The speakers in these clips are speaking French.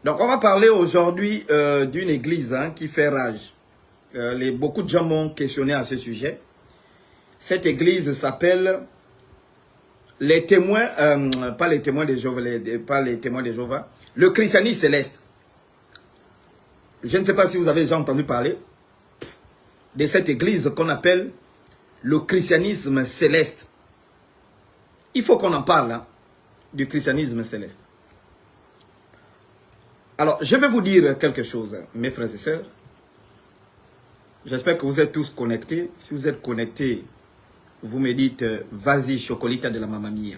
Donc, on va parler aujourd'hui d'une église qui fait rage. Beaucoup de gens m'ont questionné à ce sujet. Cette église s'appelle les témoins, pas les témoins de Jéhovah, pas les témoins de Jéhovah, le christianisme céleste. Je ne sais pas si vous avez déjà entendu parler de cette église qu'on appelle le christianisme céleste. Il faut qu'on en parle du christianisme céleste. Alors, je vais vous dire quelque chose, mes frères et sœurs. J'espère que vous êtes tous connectés. Si vous êtes connectés, vous me dites, vas-y, chocolita de la mamma mia.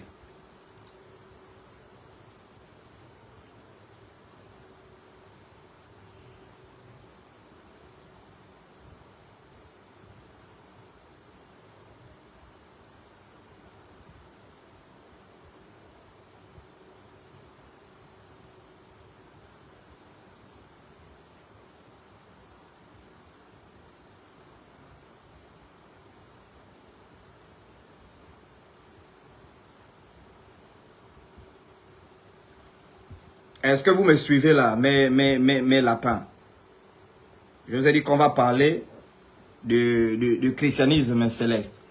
Est-ce que vous me suivez là, mes lapins? Je vous ai dit qu'on va parler du christianisme céleste.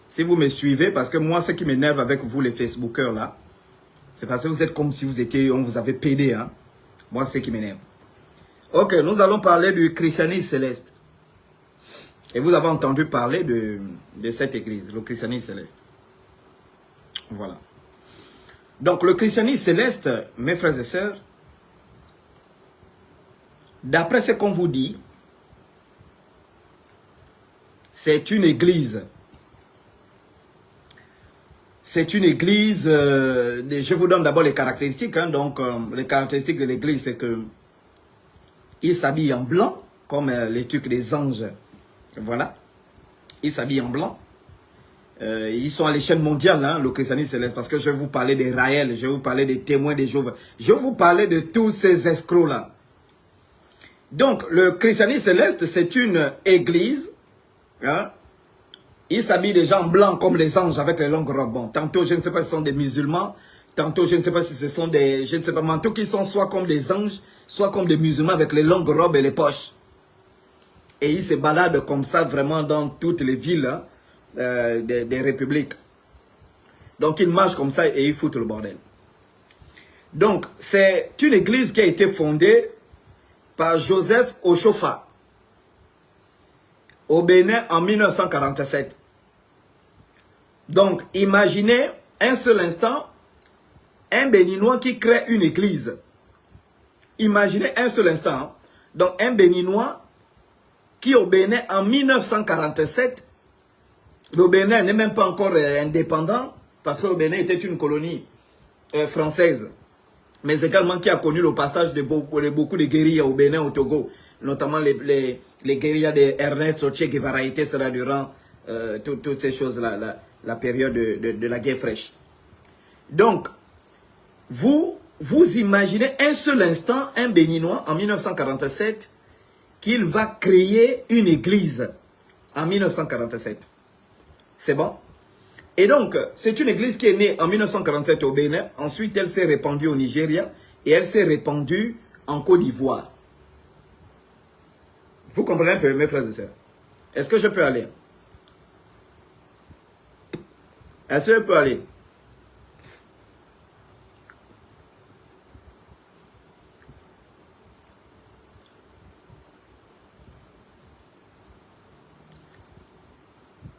Si vous me suivez, parce que moi, ce qui m'énerve avec vous, les Facebookers là, c'est parce que vous êtes comme si vous étiez, on vous avait pédé. Moi, c'est ce qui m'énerve. Ok, nous allons parler du christianisme céleste. Et vous avez entendu parler de cette église, le christianisme céleste. Voilà. Donc, le christianisme céleste, mes frères et sœurs, d'après ce qu'on vous dit, c'est une église. C'est une église, je vous donne d'abord les caractéristiques. Donc, les caractéristiques de l'église, c'est que ils s'habillent en blanc, comme les trucs des anges. Voilà. Ils s'habillent en blanc. Ils sont à l'échelle mondiale, le christianisme céleste, parce que je vais vous parler des Raël, je vais vous parler des témoins de Jéhovah, je vais vous parler de tous ces escrocs-là. Donc, le christianisme céleste, c'est une église. Ils s'habillent déjà en blanc comme les anges avec les longues robes. Bon, tantôt, je ne sais pas si ce sont des musulmans, tantôt, je ne sais pas si ce sont des, je ne sais pas, tantôt qui sont soit comme des anges, soit comme des musulmans avec les longues robes et les poches. Et ils se baladent comme ça vraiment dans toutes les villes des républiques. Donc, ils marchent comme ça et ils foutent le bordel. Donc, c'est une église qui a été fondée par Joseph Oshofa au Bénin en 1947. Donc, imaginez un seul instant un Béninois qui crée une église. Imaginez un seul instant. Donc, un Béninois qui au Bénin en 1947, le Bénin n'est même pas encore indépendant, parce que le Bénin était une colonie française, mais également qui a connu le passage de beaucoup de guérillas au Bénin, au Togo, notamment les guérillas d'Ernest Che Guevara, étaient cela durant toutes ces choses-là, la période de la guerre fraîche. Donc, vous imaginez un seul instant un Béninois en 1947 qu'il va créer une église en 1947. C'est bon? Et donc, c'est une église qui est née en 1947 au Bénin. Ensuite, elle s'est répandue au Nigeria et elle s'est répandue en Côte d'Ivoire. Vous comprenez un peu, mes frères et sœurs? Est-ce que je peux aller? Est-ce que je peux aller?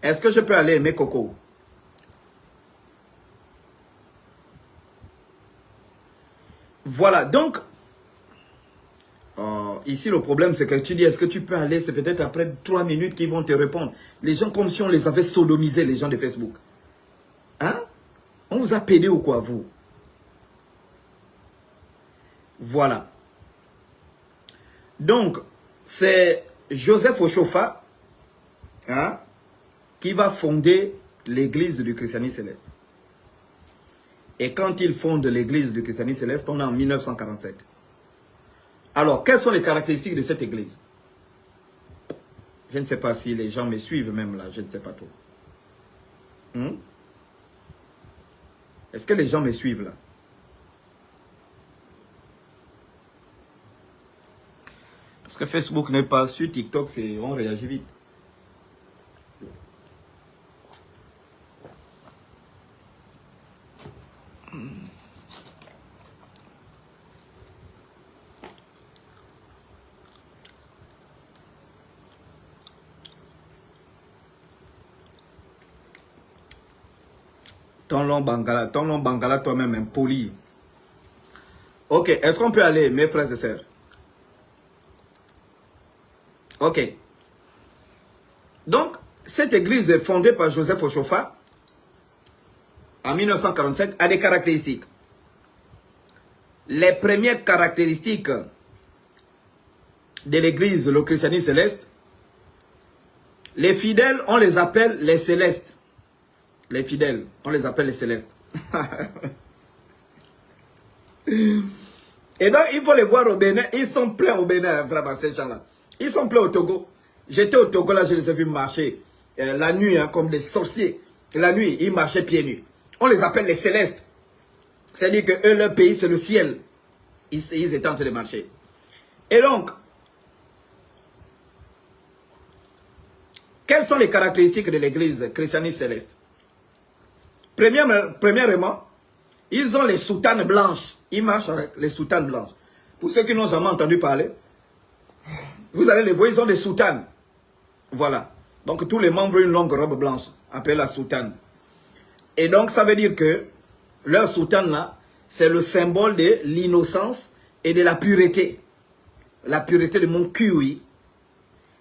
Est-ce que je peux aller, mes cocos? Voilà, donc, ici le problème c'est que tu dis, est-ce que tu peux aller? C'est peut-être après 3 minutes qu'ils vont te répondre. Les gens comme si on les avait sodomisés, les gens de Facebook. Hein? On vous a pédé ou quoi, vous? Voilà. Donc, c'est Joseph Oshofa qui va fonder l'église du christianisme céleste. Et quand il fonde l'église du christianisme céleste, on est en 1947. Alors, quelles sont les caractéristiques de cette église? Je ne sais pas si les gens me suivent même là, je ne sais pas trop. Est-ce que les gens me suivent là? Parce que Facebook n'est pas sur TikTok, on réagit vite. Ton long bangala toi-même impoli. Ok, est-ce qu'on peut aller, mes frères et sœurs? Ok. Donc, cette église fondée par Joseph Ochofa en 1945 a des caractéristiques. Les premières caractéristiques de l'église, le christianisme céleste, les fidèles, on les appelle les célestes. Les fidèles, on les appelle les célestes. Et donc, il faut les voir au Bénin. Ils sont pleins au Bénin, vraiment, ces gens-là. Ils sont pleins au Togo. J'étais au Togo, là, je les ai vus marcher la nuit, hein, comme des sorciers. La nuit, ils marchaient pieds nus. On les appelle les célestes. C'est-à-dire que eux, leur pays, c'est le ciel. Ils étaient en train de marcher. Et donc, quelles sont les caractéristiques de l'église christianiste céleste? Premièrement, ils ont les soutanes blanches. Ils marchent avec les soutanes blanches. Pour ceux qui n'ont jamais entendu parler, vous allez les voir, ils ont des soutanes. Voilà. Donc tous les membres ont une longue robe blanche, appelée la soutane. Et donc ça veut dire que leur soutane là, c'est le symbole de l'innocence et de la pureté. La pureté de mon cul, oui.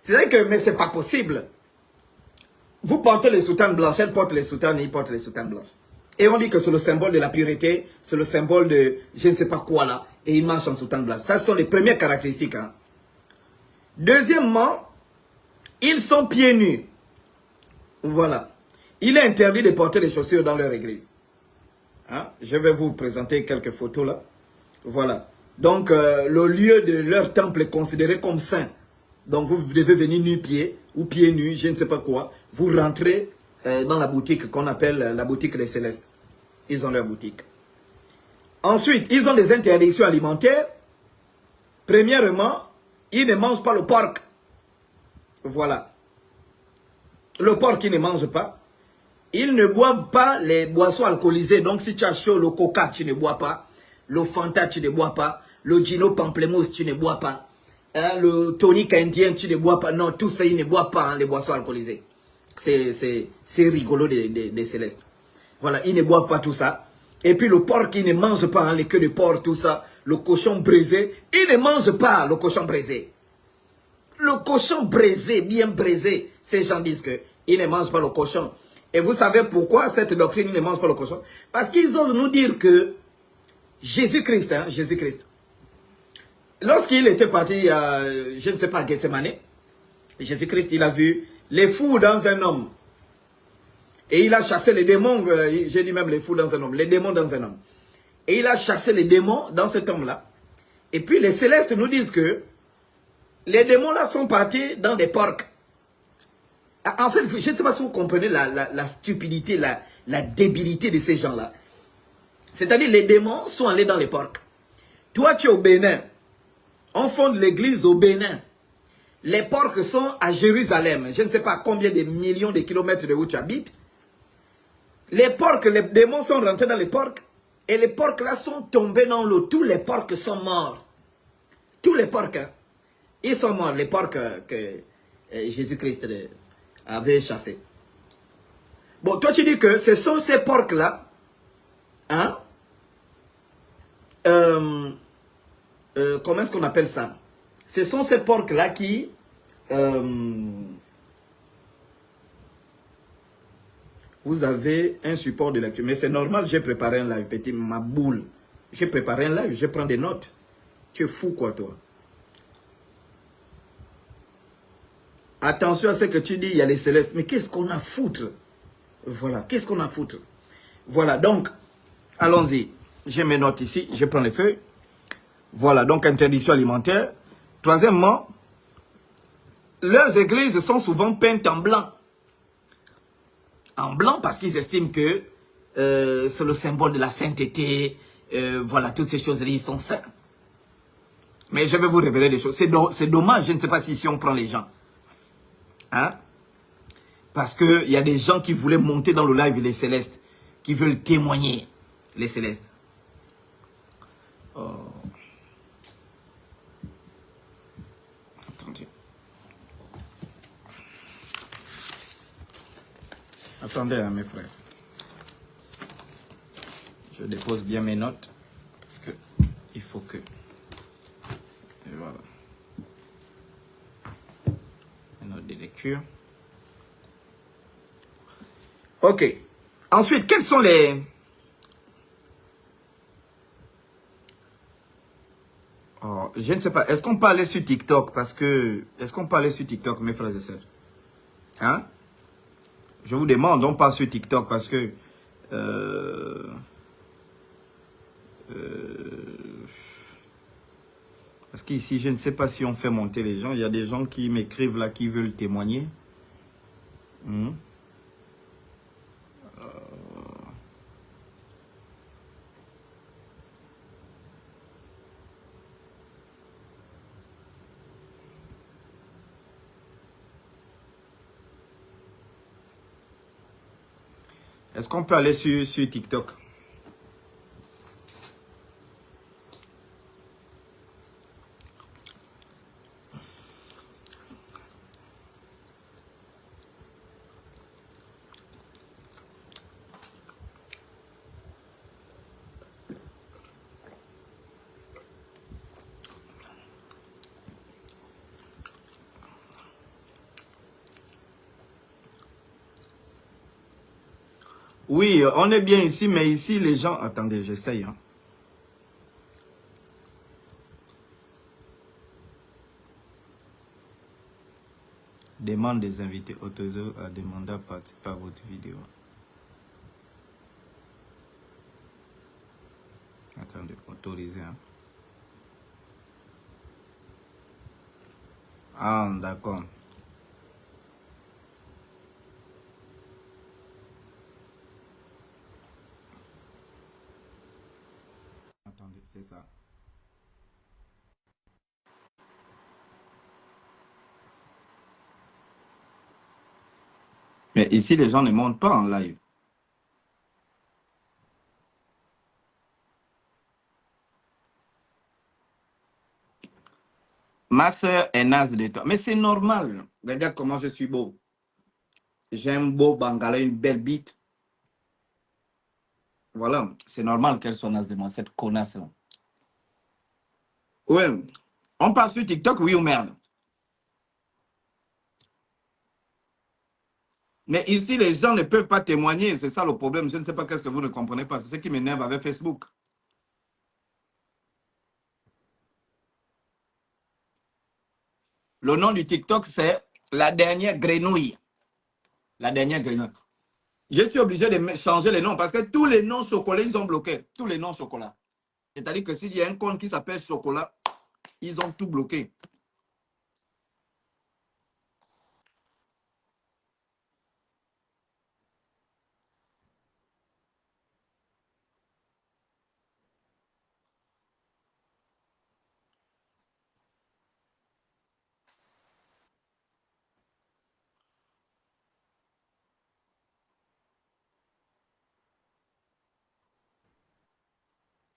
C'est-à-dire que, mais c'est pas possible. Vous portez les soutanes blanches, elle porte les soutanes et il porte les soutanes blanches. Et on dit que c'est le symbole de la pureté, c'est le symbole de je ne sais pas quoi là, et il marche en soutane blanche. Ça, ce sont les premières caractéristiques. Hein. Deuxièmement, ils sont pieds nus. Voilà. Il est interdit de porter les chaussures dans leur église. Hein? Je vais vous présenter quelques photos là. Voilà. Donc, le lieu de leur temple est considéré comme saint. Donc, vous devez venir nu-pieds ou pieds nus, je ne sais pas quoi. Vous rentrez dans la boutique qu'on appelle la boutique des Célestes. Ils ont leur boutique. Ensuite, ils ont des interdictions alimentaires. Premièrement, ils ne mangent pas le porc. Voilà. Le porc, ils ne mangent pas. Ils ne boivent pas les boissons alcoolisées. Donc, si tu as chaud, le coca, tu ne bois pas. Le Fanta, tu ne bois pas. Le Gino Pamplemousse, tu ne bois pas. Hein, le tonic indien, tu ne bois pas. Non, tout ça, ils ne boivent pas hein, les boissons alcoolisées. C'est rigolo des Célestes. Voilà, ils ne boivent pas tout ça. Et puis le porc, ils ne mangent pas hein, les queues de porc, tout ça. Le cochon braisé, ils ne mangent pas le cochon braisé. Le cochon braisé, bien braisé, ces gens disent qu'ils ne mangent pas le cochon. Et vous savez pourquoi cette doctrine, ils ne mangent pas le cochon? Parce qu'ils osent nous dire que Jésus-Christ, hein, Jésus-Christ, lorsqu'il était parti, je ne sais pas, à Gethsemane, Jésus-Christ, il a vu les fous dans un homme. Et il a chassé les démons, j'ai dit même les fous dans un homme, les démons dans un homme. Et il a chassé les démons dans cet homme-là. Et puis les célestes nous disent que les démons-là sont partis dans des porcs. En fait, je ne sais pas si vous comprenez la stupidité, la débilité de ces gens-là. C'est-à-dire les démons sont allés dans les porcs. Toi, tu es au Bénin. On fonde l'église au Bénin. Les porcs sont à Jérusalem. Je ne sais pas combien de millions de kilomètres de où tu habites. Les porcs, les démons sont rentrés dans les porcs. Et les porcs là sont tombés dans l'eau. Tous les porcs sont morts. Tous les porcs. Hein, ils sont morts. Les porcs que Jésus-Christ avait chassés. Bon, toi tu dis que ce sont ces porcs là. Hein? Comment est-ce qu'on appelle ça? Ce sont ces porcs là qui... vous avez un support de lecture. Mais c'est normal, j'ai préparé un live, petit, ma boule. J'ai préparé un live, je prends des notes. Tu es fou quoi toi? Attention à ce que tu dis, il y a les célestes. Mais qu'est-ce qu'on a à foutre? Voilà, qu'est-ce qu'on a à foutre? Voilà, donc, allons-y. J'ai mes notes ici, je prends les feuilles. Voilà, donc interdiction alimentaire. Troisièmement, leurs églises sont souvent peintes en blanc. En blanc parce qu'ils estiment que c'est le symbole de la sainteté. Voilà, toutes ces choses-là, ils sont saints. Mais je vais vous révéler des choses. C'est dommage, je ne sais pas si on prend les gens. Hein? Parce qu'il y a des gens qui voulaient monter dans le live, les Célestes, qui veulent témoigner, les Célestes. Oh. Attendez. Attendez, hein, mes frères. Je dépose bien mes notes. Parce que il faut que... Et voilà. Mes notes de lecture. Ok. Ensuite, quels sont les... Oh, je ne sais pas. Est-ce qu'on peut aller sur TikTok? Parce que... Est-ce qu'on peut aller sur TikTok, mes frères et sœurs? Hein? Je vous demande, on passe sur TikTok parce que... parce qu'ici, je ne sais pas si on fait monter les gens. Il y a des gens qui m'écrivent là, qui veulent témoigner. Hmm. Est-ce qu'on peut aller sur TikTok? Oui, on est bien ici, mais ici, les gens... Attendez, j'essaye. Hein. Demande des invités autorisés à demander à participer à votre vidéo. Attendez, autorisé. Hein. Ah, d'accord. Attendez, c'est ça. Mais ici, les gens ne montent pas en live. Ma soeur est naze de toi. Mais c'est normal. Regarde comment je suis beau. J'ai un beau bangala, une belle bite. Voilà, c'est normal qu'elle soit naze de moi, cette connasse-là. Ouais, on passe sur TikTok, oui ou merde. Mais ici, les gens ne peuvent pas témoigner. C'est ça le problème. Je ne sais pas qu'est-ce que vous ne comprenez pas. C'est ce qui m'énerve avec Facebook. Le nom du TikTok, c'est la dernière grenouille. La dernière grenouille. Je suis obligé de changer les noms parce que tous les noms chocolat, ils ont bloqué. Tous les noms chocolat. C'est-à-dire que s'il y a un compte qui s'appelle chocolat, ils ont tout bloqué.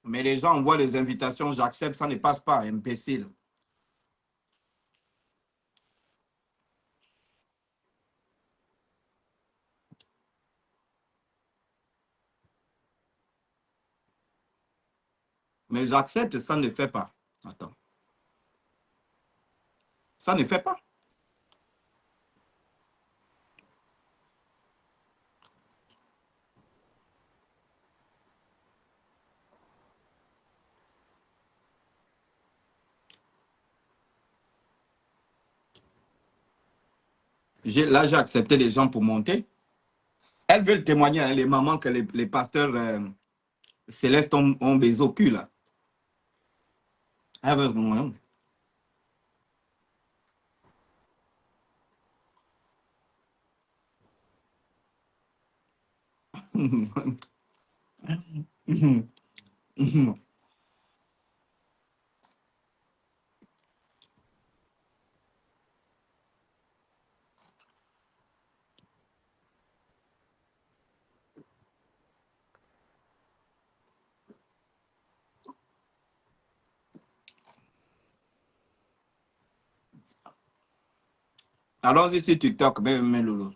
Mais les gens envoient des invitations, j'accepte, ça ne passe pas, imbécile. Mais j'accepte, ça ne fait pas. Attends. Ça ne fait pas. Là, j'ai accepté les gens pour monter. Elles veulent témoigner, hein, les mamans, que les pasteurs célestes ont baisé au cul, là. Elles veulent témoigner. Allons-y sur TikTok, bébé Loulou.